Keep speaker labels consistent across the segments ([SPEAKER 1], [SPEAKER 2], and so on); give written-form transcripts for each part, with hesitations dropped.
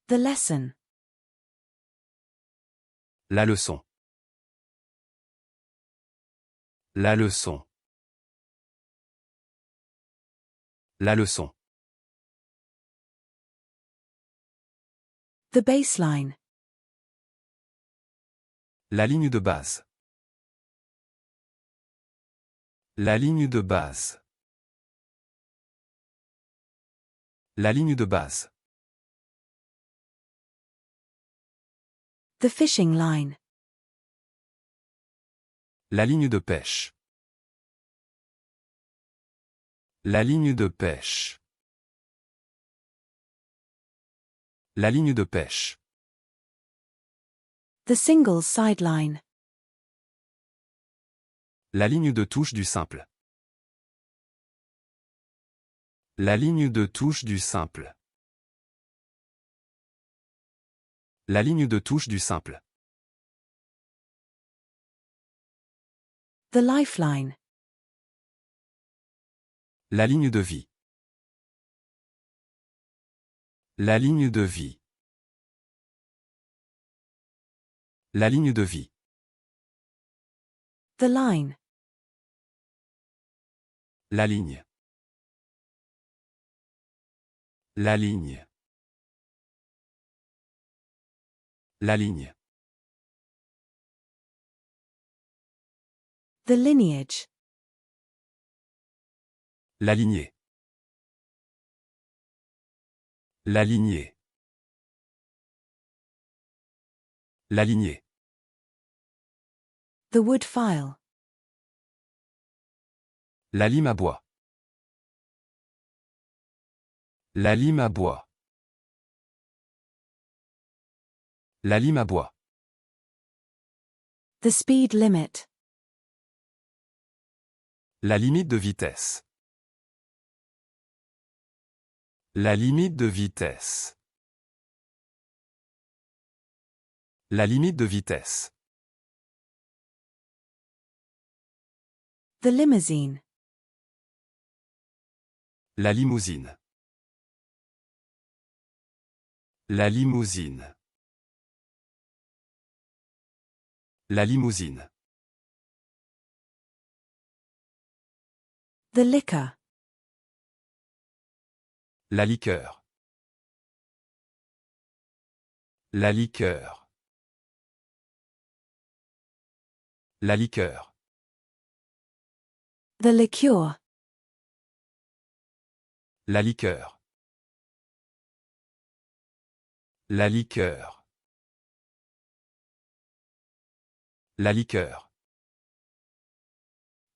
[SPEAKER 1] The lesson.
[SPEAKER 2] La leçon. La leçon. La leçon.
[SPEAKER 1] The baseline.
[SPEAKER 2] La ligne de base. La ligne de base. La ligne de base.
[SPEAKER 1] The fishing line.
[SPEAKER 2] La ligne de pêche. La ligne de pêche. La ligne de pêche.
[SPEAKER 1] The singles sideline.
[SPEAKER 2] La ligne de touche du simple. La ligne de touche du simple. La ligne de touche du simple.
[SPEAKER 1] The lifeline.
[SPEAKER 2] La ligne de vie. La ligne de vie. La ligne de vie.
[SPEAKER 1] The line.
[SPEAKER 2] La ligne. La ligne. La ligne.
[SPEAKER 1] The lineage.
[SPEAKER 2] La lignée. La lignée. La lignée.
[SPEAKER 1] The wood file.
[SPEAKER 2] La lime à bois. La lime à bois. La lime à bois.
[SPEAKER 1] The speed limit.
[SPEAKER 2] La limite de vitesse. La limite de vitesse. La limite de vitesse.
[SPEAKER 1] The limousine.
[SPEAKER 2] La limousine. La limousine. La limousine.
[SPEAKER 1] The liquor.
[SPEAKER 2] La liqueur. La liqueur. La liqueur.
[SPEAKER 1] The liqueur.
[SPEAKER 2] La liqueur. La liqueur. La liqueur.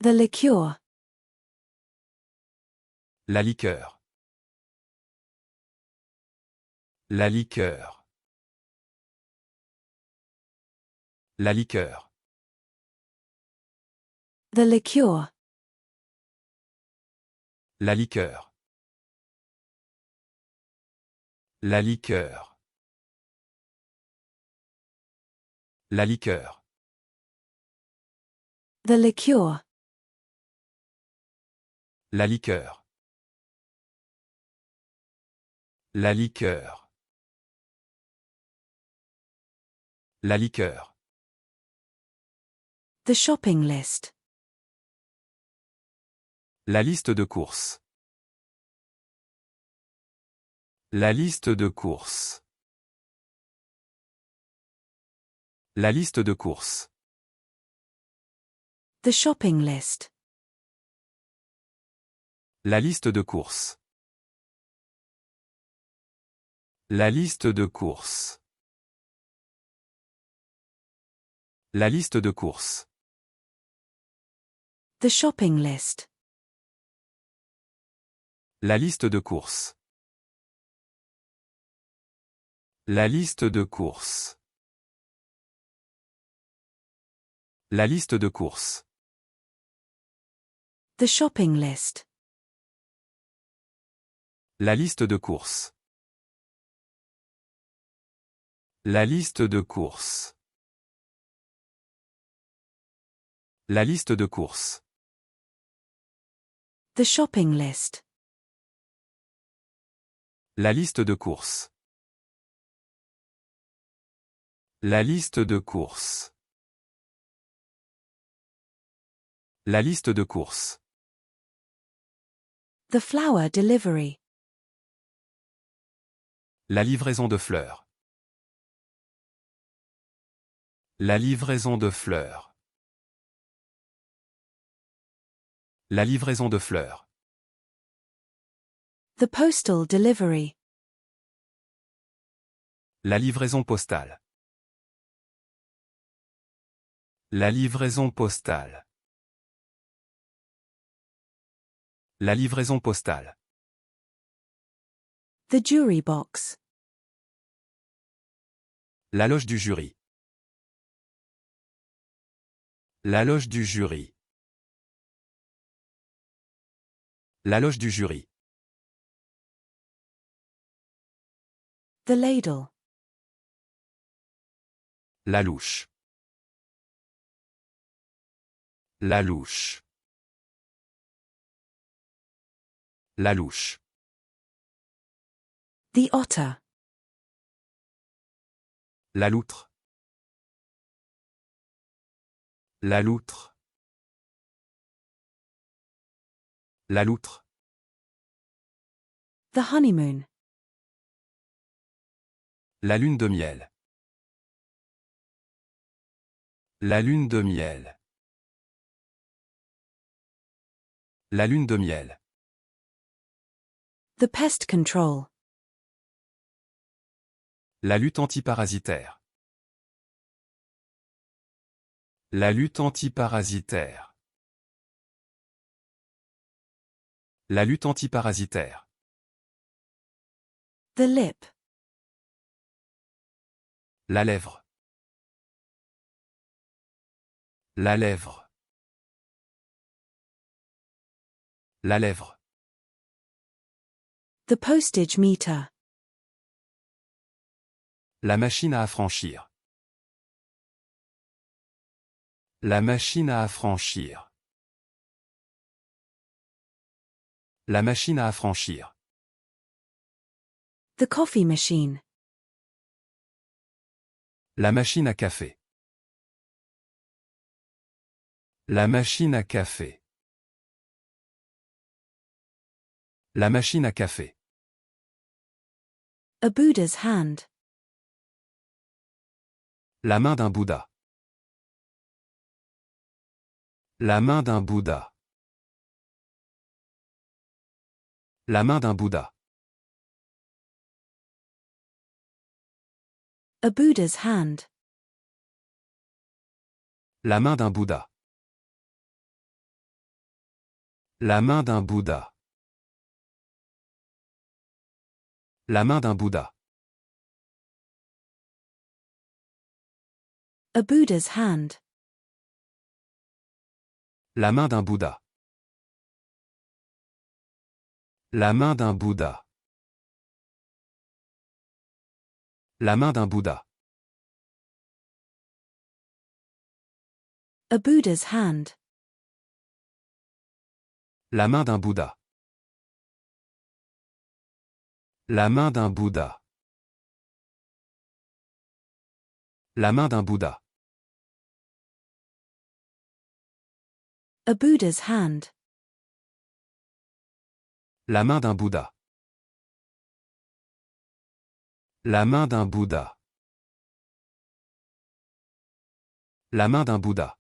[SPEAKER 1] The liqueur.
[SPEAKER 2] La liqueur. La liqueur. La liqueur.
[SPEAKER 1] The liqueur.
[SPEAKER 2] La liqueur. La liqueur. La liqueur.
[SPEAKER 1] The liqueur.
[SPEAKER 2] La liqueur. La liqueur. La liqueur.
[SPEAKER 1] The shopping list.
[SPEAKER 2] La liste de courses. La liste de courses. La liste de courses.
[SPEAKER 1] The shopping list.
[SPEAKER 2] La liste de courses. La liste de courses. La liste de courses.
[SPEAKER 1] The shopping list.
[SPEAKER 2] La liste de courses. La liste de courses. La liste de courses.
[SPEAKER 1] The shopping list.
[SPEAKER 2] La liste de courses. La liste de courses. La liste de courses.
[SPEAKER 1] The shopping list.
[SPEAKER 2] La liste de courses. La liste de courses. La liste de courses.
[SPEAKER 1] The flower delivery.
[SPEAKER 2] La livraison de fleurs. La livraison de fleurs. La livraison de fleurs.
[SPEAKER 1] The postal delivery.
[SPEAKER 2] La livraison postale. La livraison postale. La livraison postale.
[SPEAKER 1] The jury box.
[SPEAKER 2] La loge du jury. La loge du jury. La loge du jury.
[SPEAKER 1] The ladle.
[SPEAKER 2] La louche. La louche. La louche.
[SPEAKER 1] The otter.
[SPEAKER 2] La loutre. La loutre. La loutre.
[SPEAKER 1] The honeymoon.
[SPEAKER 2] La lune de miel. La lune de miel. La lune de miel.
[SPEAKER 1] The pest control.
[SPEAKER 2] La lutte antiparasitaire. La lutte antiparasitaire. La lutte antiparasitaire.
[SPEAKER 1] The lip.
[SPEAKER 2] La lèvre. La lèvre. La lèvre.
[SPEAKER 1] The postage meter.
[SPEAKER 2] La machine à affranchir. La machine à affranchir. La machine à affranchir.
[SPEAKER 1] The coffee machine.
[SPEAKER 2] La machine à café. La machine à café. La machine à café.
[SPEAKER 1] A Buddha's hand.
[SPEAKER 2] La main d'un Bouddha. La main d'un Bouddha. La main d'un Bouddha.
[SPEAKER 1] A Buddha's hand.
[SPEAKER 2] La main d'un Bouddha. La main d'un Bouddha. La main d'un Bouddha.
[SPEAKER 1] A Buddha's hand.
[SPEAKER 2] La main d'un Bouddha. La main d'un Bouddha. La main d'un Bouddha.
[SPEAKER 1] A Buddha's hand.
[SPEAKER 2] La main d'un Bouddha. La main d'un Bouddha. La main d'un Bouddha.
[SPEAKER 1] A Buddha's hand.
[SPEAKER 2] La main d'un Bouddha. La main d'un Bouddha. La main d'un Bouddha.